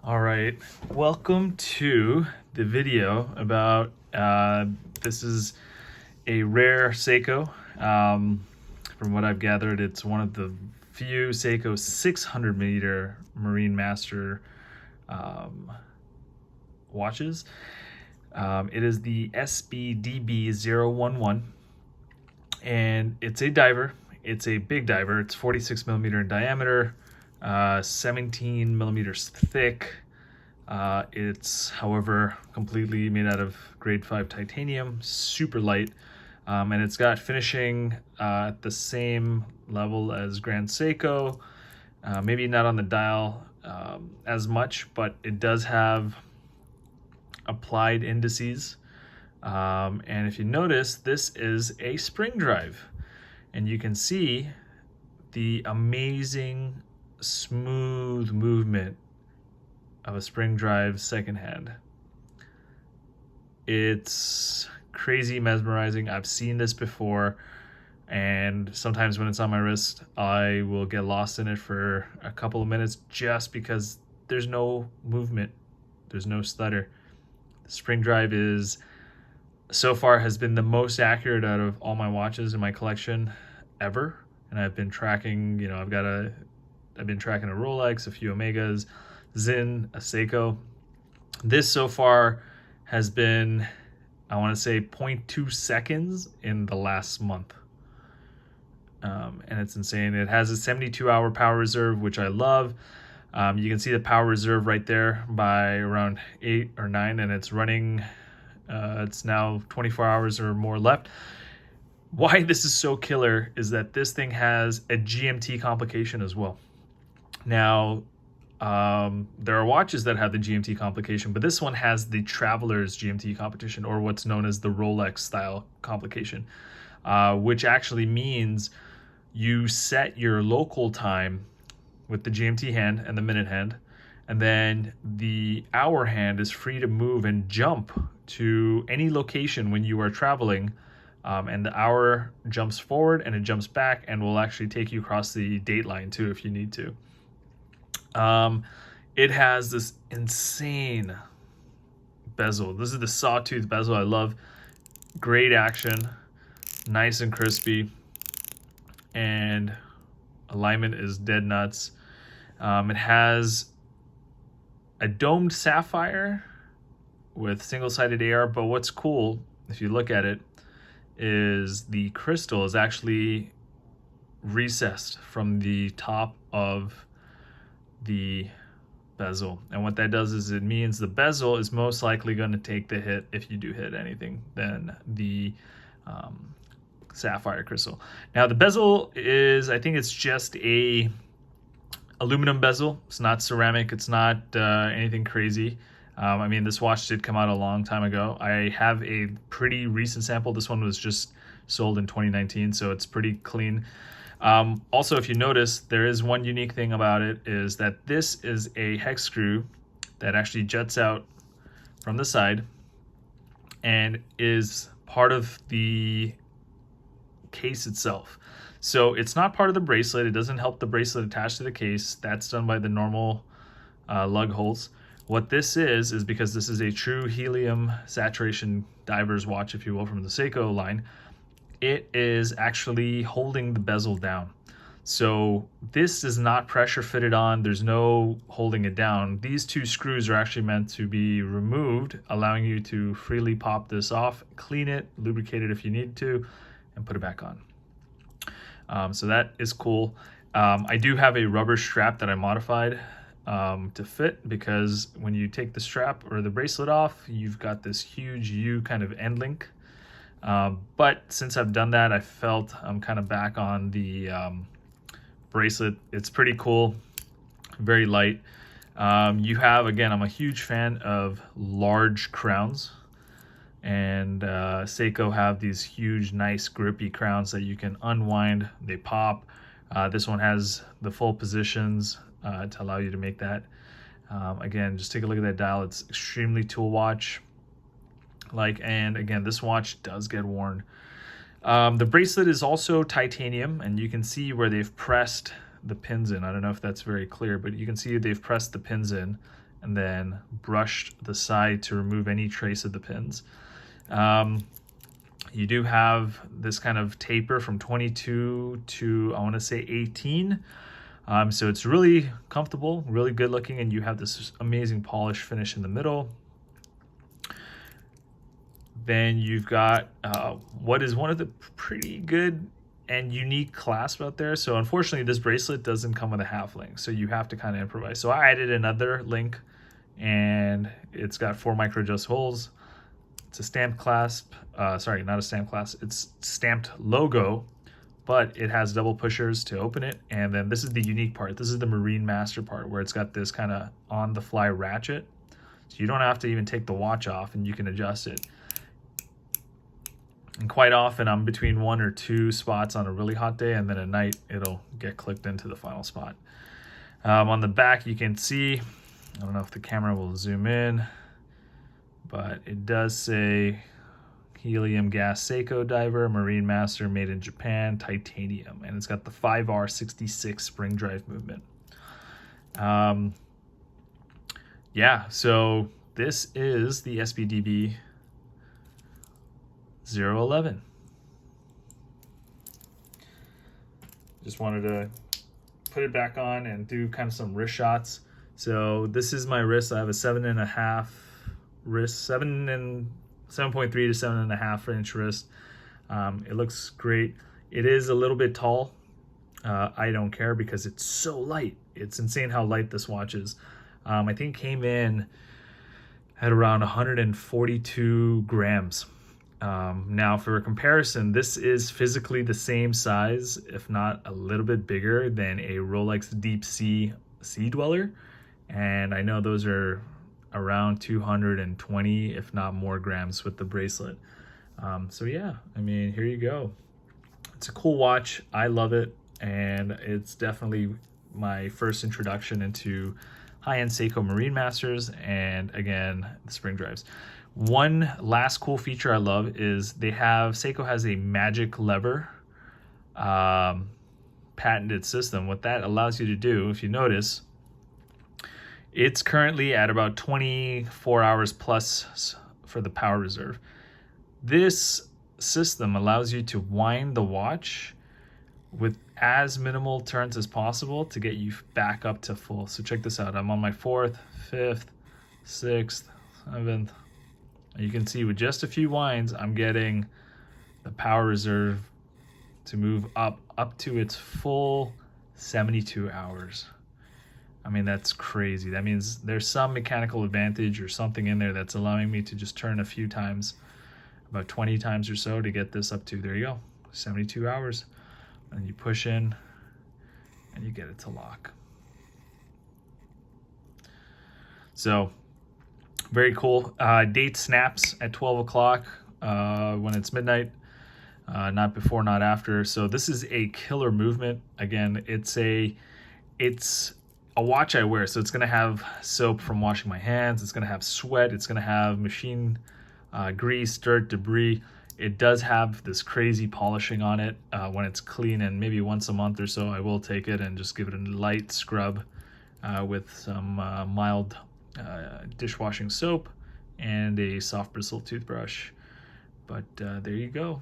All right, welcome to the video about, this is a rare Seiko. From what I've gathered, it's one of the few Seiko 600 millimeter Marine Master watches. It is the SBDB011, and it's a diver. It's a big diver. It's 46 millimeter in diameter, 17 millimeters thick. It's, however, completely made out of grade 5 titanium, super light, and it's got finishing at the same level as Grand Seiko. Maybe not on the dial as much, but it does have applied indices. And if you notice, this is a spring drive, and you can see the amazing smooth movement of a spring drive secondhand. It's crazy mesmerizing. I've seen this before, and sometimes when it's on my wrist, I will get lost in it for a couple of minutes just because there's no movement, there's no stutter. The spring drive is, so far, has been the most accurate out of all my watches in my collection ever. And I've been tracking, I've been tracking a Rolex, a few Omegas, Zin, a Seiko. This so far has been, I want to say, 0.2 seconds in the last month. And it's insane. It has a 72-hour power reserve, which I love. You can see the power reserve right there by around 8 or 9, and it's running, it's now 24 hours or more left. Why this is so killer is that this thing has a Gmt complication as well. Now, there are watches that have the Gmt complication, but this one has the Traveler's Gmt complication, or what's known as the Rolex style complication, which actually means you set your local time with the GMT hand and the minute hand, and then the hour hand is free to move and jump to any location when you are traveling, and the hour jumps forward and it jumps back and will actually take you across the date line too if you need to. It has this insane bezel. This is the sawtooth bezel I love. Great action, nice and crispy, and alignment is dead nuts. It has a domed sapphire with single-sided AR, but what's cool, if you look at it, is the crystal is actually recessed from the top of the bezel. And what that does is it means the bezel is most likely going to take the hit, if you do hit anything, than the sapphire crystal. Now the bezel is, I think it's just a aluminum bezel. It's not ceramic. It's not anything crazy. I mean, this watch did come out a long time ago. I have a pretty recent sample. This one was just sold in 2019, so it's pretty clean. Also, if you notice, there is one unique thing about it, is that this is a hex screw that actually juts out from the side and is part of the case itself. So it's not part of the bracelet. It doesn't help the bracelet attach to the case. That's done by the normal lug holes. What this is because this is a true helium saturation diver's watch, if you will, from the Seiko line, it is actually holding the bezel down. So this is not pressure fitted on. There's no holding it down. These two screws are actually meant to be removed, allowing you to freely pop this off, clean it, lubricate it if you need to, and put it back on. So that is cool. I do have a rubber strap that I modified to fit, because when you take the strap or the bracelet off, you've got this huge U kind of end link. But since I've done that, I felt I'm kind of back on the bracelet. It's pretty cool, very light. You have, again, I'm a huge fan of large crowns, and Seiko have these huge, nice, grippy crowns that you can unwind. They pop. This one has the full positions to allow you to make that. Again, just take a look at that dial. It's extremely tool watch like, and again, this watch does get worn. The bracelet is also titanium, and you can see where they've pressed the pins in. I don't know if that's very clear, but you can see they've pressed the pins in and then brushed the side to remove any trace of the pins. You do have this kind of taper from 22 to, I want to say, 18. So it's really comfortable, really good looking, and you have this amazing polish finish in the middle. Then you've got what is one of the pretty good and unique clasp out there. So unfortunately, this bracelet doesn't come with a half link, so you have to kind of improvise. So I added another link, and it's got 4 micro adjust holes. It's a stamped clasp, sorry, not a stamped clasp, it's stamped logo, but it has double pushers to open it. And then this is the unique part. This is the Marine Master part, where it's got this kind of on the fly ratchet. So you don't have to even take the watch off, and you can adjust it. And quite often I'm between 1 or 2 spots on a really hot day, and then at night it'll get clicked into the final spot. On the back you can see, I don't know if the camera will zoom in, but it does say helium gas Seiko diver, Marine Master, made in Japan, titanium, and it's got the 5R66 spring drive movement. Yeah, so this is the SBDB011. Just wanted to put it back on and do kind of some wrist shots. So this is my wrist. I have a 7.5 wrist, 7.3 to 7.5 inch wrist. It looks great. It is a little bit tall. I don't care because it's so light. It's insane how light this watch is. I think it came in at around 142 grams. Now for a comparison, this is physically the same size, if not a little bit bigger, than a Rolex Deep Sea Sea Dweller. And I know those are around 220, if not more, grams with the bracelet. So yeah, I mean, here you go. It's a cool watch. I love it. And it's definitely my first introduction into high-end Seiko Marine Masters, and again, the spring drives. One last cool feature I love is Seiko has a magic lever patented system. What that allows you to do, if you notice, it's currently at about 24 hours plus for the power reserve. This system allows you to wind the watch with as minimal turns as possible to get you back up to full. So check this out. I'm on my 4th, 5th, 6th, 7th. You can see with just a few winds, I'm getting the power reserve to move up to its full 72 hours. I mean, that's crazy. That means there's some mechanical advantage or something in there that's allowing me to just turn a few times, about 20 times or so, to get this up to, there you go, 72 hours. And you push in and you get it to lock. So very cool. Date snaps at 12 o'clock when it's midnight, not before, not after. So this is a killer movement. Again, it's a watch I wear, so it's gonna have soap from washing my hands, it's gonna have sweat, it's gonna have machine grease, dirt, debris. It does have this crazy polishing on it when it's clean, and maybe once a month or so I will take it and just give it a light scrub with some mild dishwashing soap and a soft bristle toothbrush. But there you go.